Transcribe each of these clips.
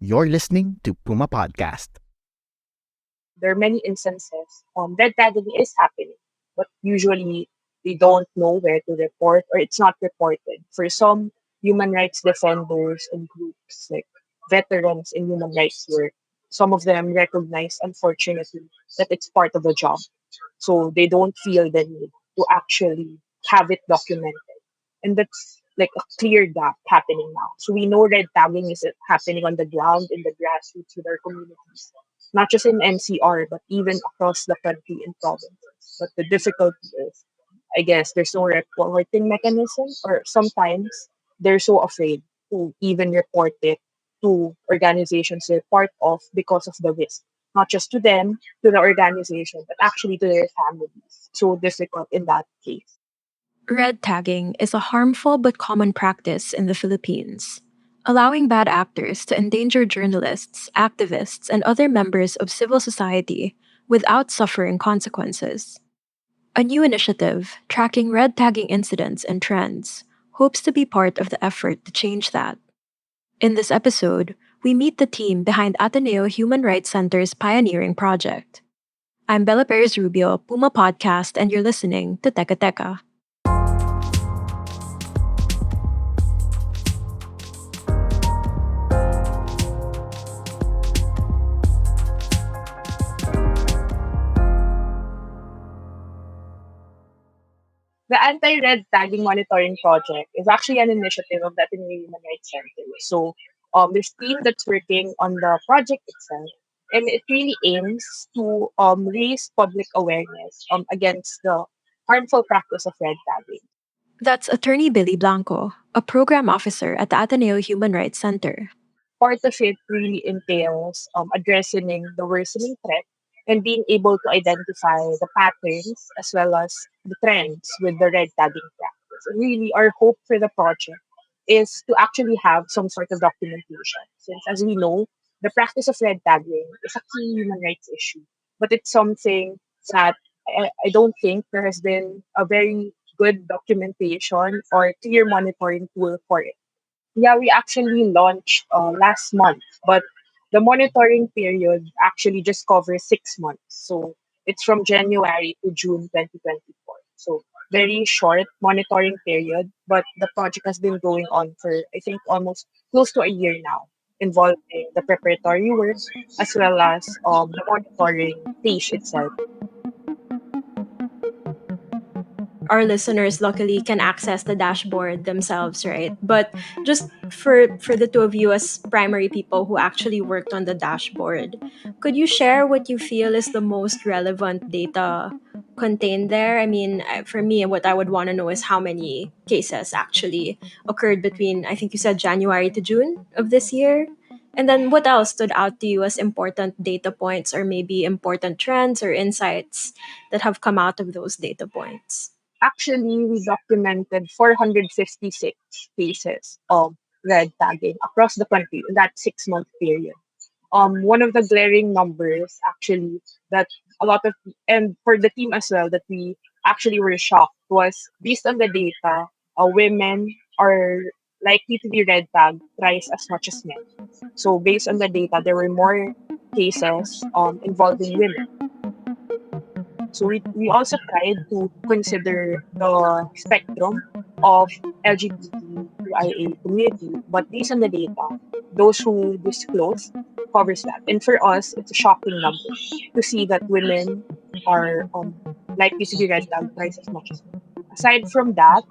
You're listening to Puma Podcast. There are many instances red tagging is happening, but usually they don't know where to report or it's not reported. For some human rights defenders and groups like veterans in human rights work, some of them recognize, unfortunately, that it's part of the job. So they don't feel the need to actually have it documented. And that's like a clear gap happening now. So we know red tagging is happening on the ground in the grassroots with our communities, not just in NCR, but even across the country in provinces. But the difficulty is, I guess, there's no reporting mechanism, or sometimes they're so afraid to even report it to organizations they're part of because of the risk, not just to them, to the organization, but actually to their families. So difficult in that case. Red tagging is a harmful but common practice in the Philippines, allowing bad actors to endanger journalists, activists, and other members of civil society without suffering consequences. A new initiative, tracking red tagging incidents and trends, hopes to be part of the effort to change that. In this episode, we meet the team behind Ateneo Human Rights Center's pioneering project. I'm Bella Perez Rubio, Puma Podcast, and you're listening to Teka Teka. The Anti-Red Tagging Monitoring Project is actually an initiative of the Ateneo Human Rights Center. So there's a team that's working on the project itself, and it really aims to raise public awareness against the harmful practice of red tagging. That's attorney Billy Blanco, a program officer at the Ateneo Human Rights Center. Part of it really entails addressing the worsening threat and being able to identify the patterns as well as the trends with the red tagging practice. And really, our hope for the project is to actually have some sort of documentation. Since, as we know, the practice of red tagging is a key human rights issue, but it's something that I don't think there has been a very good documentation or clear monitoring tool for it. Yeah, we actually launched last month, but the monitoring period actually just covers 6 months. So it's from January to June 2024. So very short monitoring period, but the project has been going on for, I think, almost close to a year now, involving the preparatory work as well as the monitoring phase itself. Our listeners luckily can access the dashboard themselves, right? But just for the two of you as primary people who actually worked on the dashboard, could you share what you feel is the most relevant data contained there? I mean, for me, what I would want to know is how many cases actually occurred between, I think you said January to June of this year. And then what else stood out to you as important data points or maybe important trends or insights that have come out of those data points? Actually, we documented 456 cases of red tagging across the country in that 6 month period. One of the glaring numbers actually that a lot of, and for the team as well, that we actually were shocked was based on the data, women are likely to be red tagged twice as much as men. So based on the data, there were more cases involving women. So we also tried to consider the spectrum of LGBTQIA community, but based on the data, those who disclose covers that. And for us, it's a shocking number to see that women are likely to be red tagged twice as much as men. Aside from that,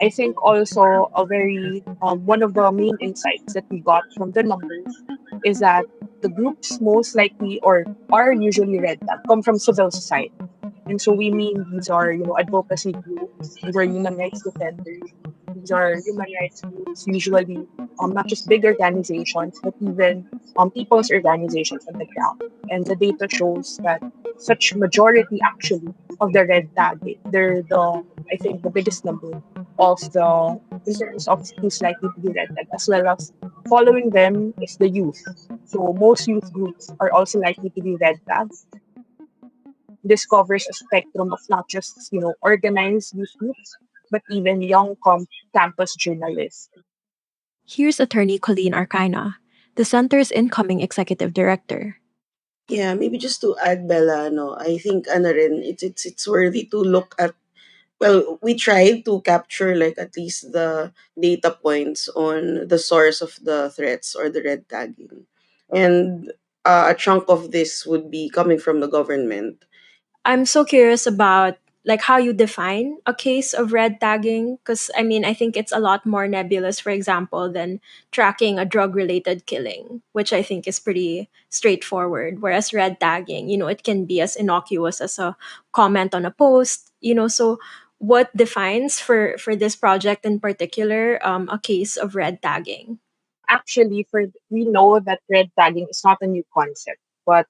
I think also a very one of the main insights that we got from the numbers is that the groups most likely or are usually red tagged come from civil society. And so we mean these are, advocacy groups, these are human rights defenders, these are human rights groups, usually not just big organizations, but even people's organizations on the ground. And the data shows that such majority actually of the red tagging, they're I think the biggest number of in terms of who's likely to be red tagged, as well as following them is the youth. So most youth groups are also likely to be red tagged. This covers a spectrum of not just, organized youth groups, but even young campus journalists. Here's attorney Colleen Arcina, the center's incoming executive director. Yeah, maybe just to add, Bella, no, I think ano rin, it's worthy to look at. Well, we tried to capture like at least the data points on the source of the threats or the red tagging, and a chunk of this would be coming from the government. I'm so curious about like how you define a case of red tagging, because I mean I think it's a lot more nebulous, for example, than tracking a drug related killing, which I think is pretty straightforward. Whereas red tagging, it can be as innocuous as a comment on a post, so what defines for this project in particular a case of red tagging? Actually, for we know that red tagging is not a new concept, but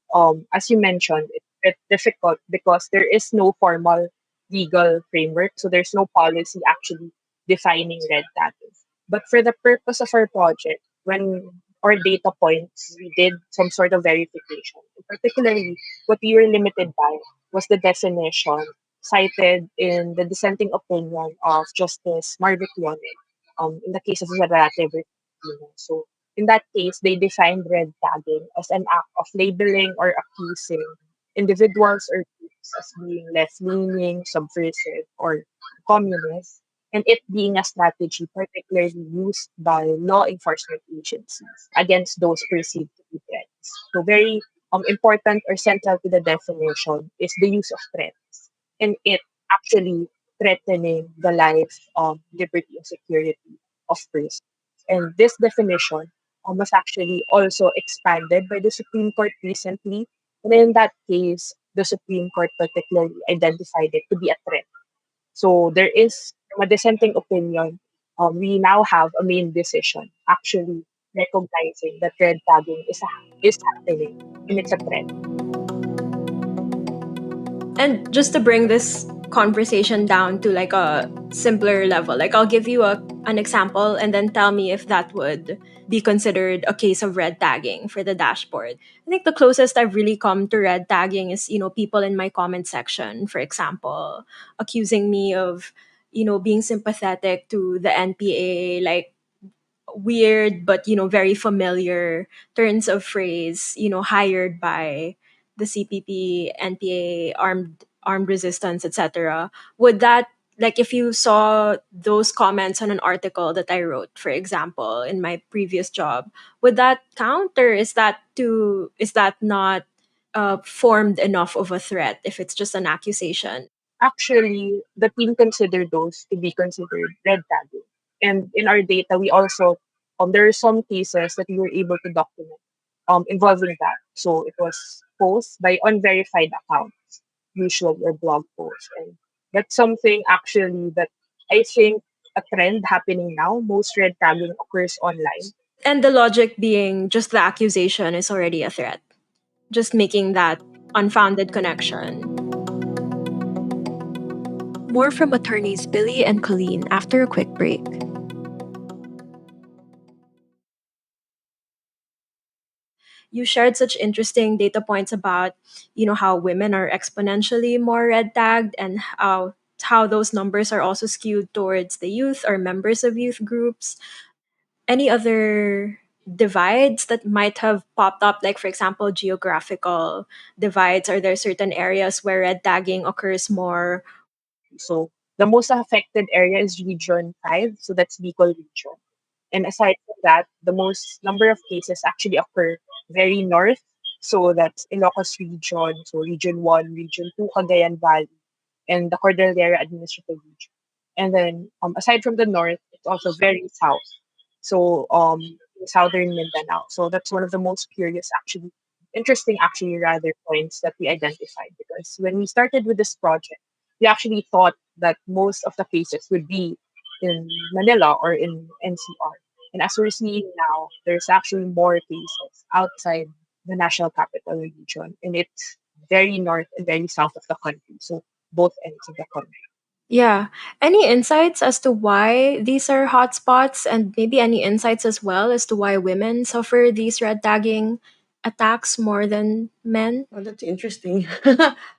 as you mentioned, it's difficult because there is no formal legal framework, so there's no policy actually defining red tagging. But for the purpose of our project, when our data points, we did some sort of verification. Particularly, what we were limited by was the definition cited in the dissenting opinion of Justice Marvick Yone, in the case of Zarate Filipino. So in that case, they defined red tagging as an act of labeling or accusing individuals or groups as being left-leaning, subversive, or communist, and it being a strategy particularly used by law enforcement agencies against those perceived to be threats. So very important or central to the definition is the use of threats, and it actually threatening the life, liberty, and security of persons. And this definition was actually also expanded by the Supreme Court recently. And in that case, the Supreme Court particularly identified it to be a threat. So there is, from a dissenting opinion, we now have a main decision actually recognizing that red tagging is happening and it's a threat. And just to bring this conversation down to like a simpler level, like I'll give you an example and then tell me if that would be considered a case of red tagging for the dashboard. I think the closest I've really come to red tagging is, people in my comment section, for example, accusing me of, being sympathetic to the NPA, like weird but very familiar turns of phrase, hired by the CPP, NPA, armed resistance, etc. Would that, like, if you saw those comments on an article that I wrote, for example, in my previous job, would that count, or is that not formed enough of a threat if it's just an accusation? Actually, the team considered those to be considered red tagging. And in our data, we also, there are some cases that we were able to document involving that. So it was posts by unverified accounts, usually, or blog posts. And that's something actually that I think a trend happening now. Most red tagging occurs online. And the logic being just the accusation is already a threat, just making that unfounded connection. More from attorneys Billy and Colleen after a quick break. You shared such interesting data points about, how women are exponentially more red tagged, and how those numbers are also skewed towards the youth or members of youth groups. Any other divides that might have popped up, like for example geographical divides? Are there certain areas where red tagging occurs more? So the most affected area is Region 5, so that's Bicol region. And aside from that, the most number of cases actually occur very north. So that's Ilocos region, so Region 1, Region 2, Cagayan Valley, and the Cordillera Administrative Region. And then aside from the north, it's also very south. So southern Mindanao. So that's one of the most curious, actually, interesting, actually, rather points that we identified, because when we started with this project, we actually thought that most of the cases would be in Manila or in NCR. And as we're seeing now, there's actually more cases outside the national capital region, and it's very north and very south of the country. So both ends of the country. Yeah. Any insights as to why these are hotspots, and maybe any insights as well as to why women suffer these red tagging attacks more than men? Oh, that's interesting.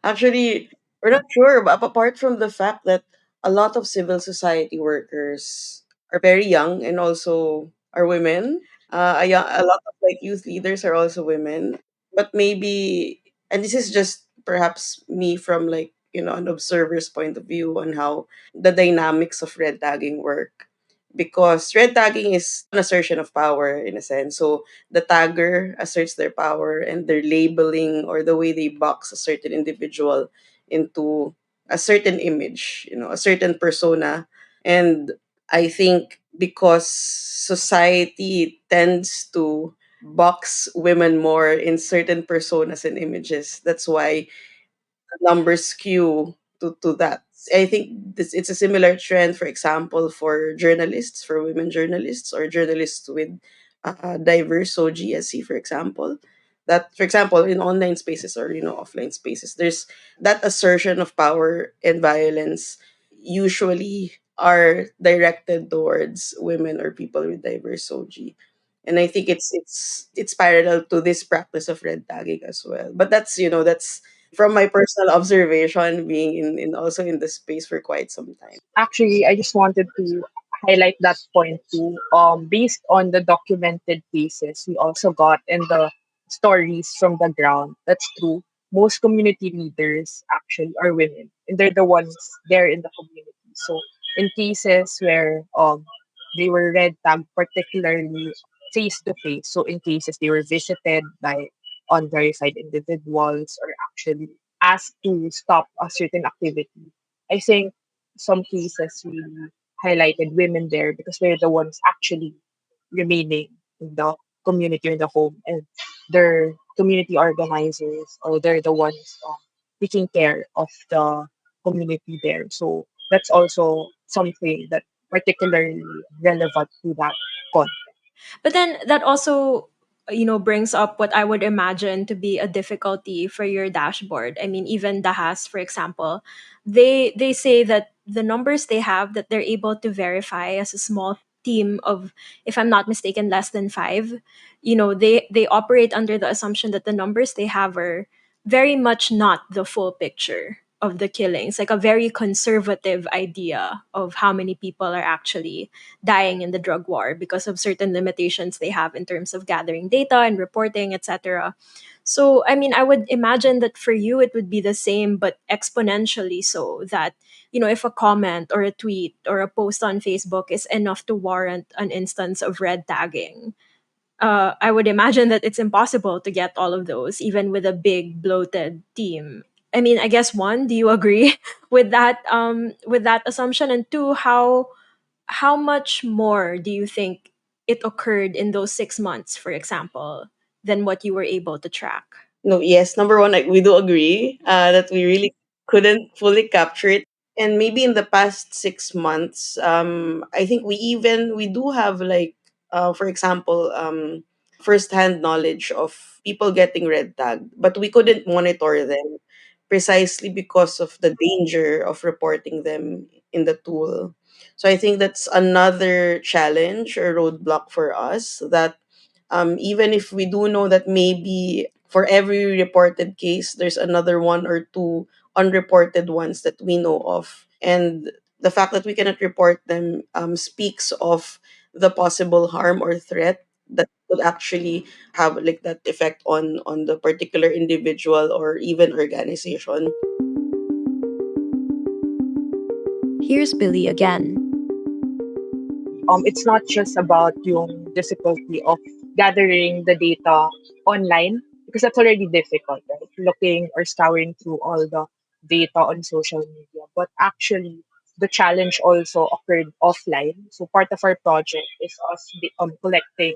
Actually, we're not sure, but apart from the fact that a lot of civil society workers are very young and also are women. A lot of like youth leaders are also women, but maybe, and this is just perhaps me from like an observer's point of view on how the dynamics of red tagging work, because red tagging is an assertion of power in a sense. So the tagger asserts their power, and their labeling or the way they box a certain individual into a certain image, a certain persona. And I think because society tends to box women more in certain personas and images, that's why numbers skew to that. I think it's a similar trend, for example, for journalists, for women journalists, or journalists with diverse OGSC, for example. That, for example, in online spaces or offline spaces, there's that assertion of power and violence usually are directed towards women or people with diverse OG. And I think it's parallel to this practice of red tagging as well. But that's from my personal observation, being in also in the space for quite some time. Actually, I just wanted to highlight that point too. Based on the documented cases we also got and the stories from the ground, that's true. Most community leaders actually are women, and they're the ones there in the community. So, in cases where they were red tagged, particularly face to face. So, in cases they were visited by unverified individuals or actually asked to stop a certain activity, I think some cases really highlighted women there because they're the ones actually remaining in the community or in the home, and they're community organizers, or they're the ones taking care of the community there. So that's also something that particularly relevant to that con. But then that also, brings up what I would imagine to be a difficulty for your dashboard. I mean, even Dahas, for example, they say that the numbers they have that they're able to verify as a small team of, if I'm not mistaken, less than five. They operate under the assumption that the numbers they have are very much not the full picture of the killings, like a very conservative idea of how many people are actually dying in the drug war because of certain limitations they have in terms of gathering data and reporting, etc. So, I mean, I would imagine that for you it would be the same, but exponentially so. That, if a comment or a tweet or a post on Facebook is enough to warrant an instance of red tagging, I would imagine that it's impossible to get all of those, even with a big bloated team. I mean, I guess one, do you agree with that assumption? And two, how much more do you think it occurred in those 6 months, for example, than what you were able to track? No, yes, number one, like we do agree that we really couldn't fully capture it. And maybe in the past 6 months, I think we do have like, for example, firsthand knowledge of people getting red tagged, but we couldn't monitor them precisely because of the danger of reporting them in the tool. So I think that's another challenge or roadblock for us, that even if we do know that maybe for every reported case, there's another one or two unreported ones that we know of. And the fact that we cannot report them speaks of the possible harm or threat that could actually have like that effect on the particular individual or even organization. Here's Billy again. It's not just about yung difficulty of gathering the data online, because that's already difficult, right? Looking or scouring through all the data on social media. But actually, the challenge also occurred offline. So part of our project is us collecting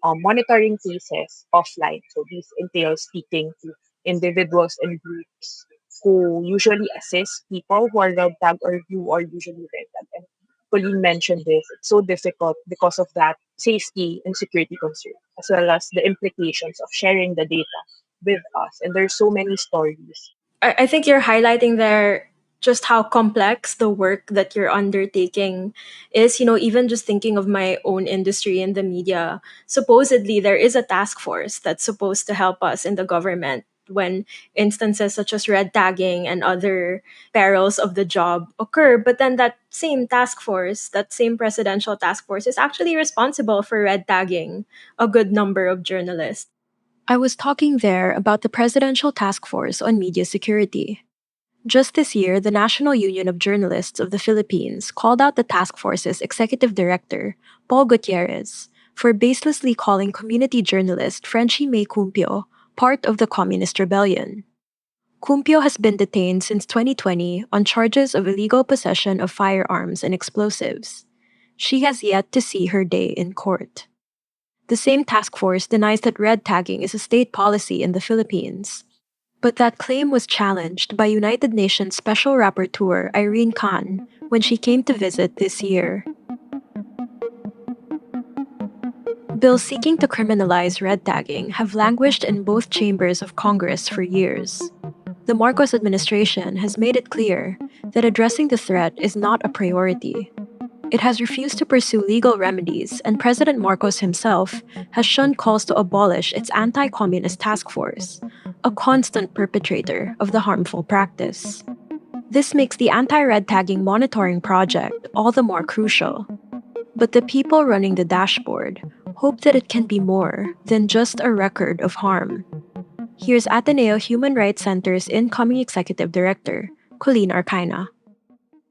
monitoring cases offline. So this entails speaking to individuals and groups who usually assist people who are red tag or who are usually red tag. Pauline mentioned this, it's so difficult because of that safety and security concern, as well as the implications of sharing the data with us. And there's so many stories. I think you're highlighting there just how complex the work that you're undertaking is. Even just thinking of my own industry in the media, supposedly there is a task force that's supposed to help us in the government when instances such as red tagging and other perils of the job occur. But then that same task force, that same presidential task force, is actually responsible for red tagging a good number of journalists. I was talking there about the Presidential Task Force on Media Security. Just this year, the National Union of Journalists of the Philippines called out the task force's executive director, Paul Gutierrez, for baselessly calling community journalist Frenchie May Cumpio part of the Communist Rebellion. Cumpio has been detained since 2020 on charges of illegal possession of firearms and explosives. She has yet to see her day in court. The same task force denies that red tagging is a state policy in the Philippines. But that claim was challenged by United Nations Special Rapporteur Irene Khan when she came to visit this year. Bills seeking to criminalize red tagging have languished in both chambers of Congress for years. The Marcos administration has made it clear that addressing the threat is not a priority. It has refused to pursue legal remedies, and President Marcos himself has shunned calls to abolish its anti-communist task force, a constant perpetrator of the harmful practice. This makes the anti-red tagging monitoring project all the more crucial. But the people running the dashboard hope that it can be more than just a record of harm. Here's Ateneo Human Rights Center's incoming executive director, Colleen Arcaina.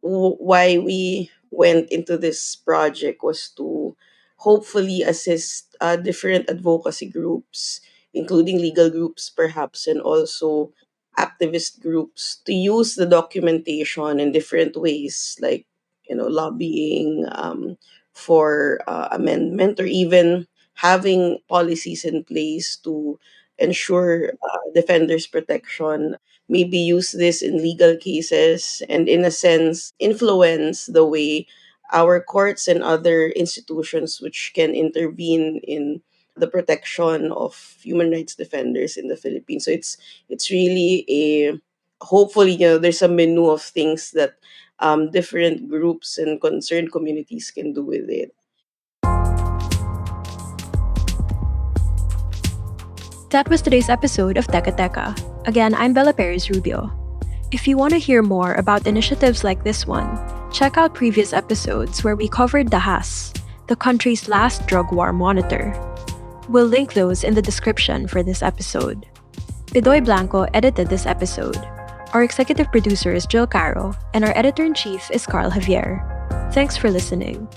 Why we went into this project was to hopefully assist different advocacy groups, including legal groups perhaps, and also activist groups to use the documentation in different ways, like lobbying for amendment, or even having policies in place to ensure defenders protection, maybe use this in legal cases, and in a sense influence the way our courts and other institutions which can intervene in the protection of human rights defenders in the Philippines. So it's really a, hopefully, there's a menu of things that different groups and concerned communities can do with it. That was today's episode of Teka Teka. Again, I'm Bella Perez Rubio. If you want to hear more about initiatives like this one, check out previous episodes where we covered the harass, the country's last drug war monitor. We'll link those in the description for this episode. Pidoy Blanco edited this episode. Our executive producer is Jill Caro, and our editor-in-chief is Carl Javier. Thanks for listening.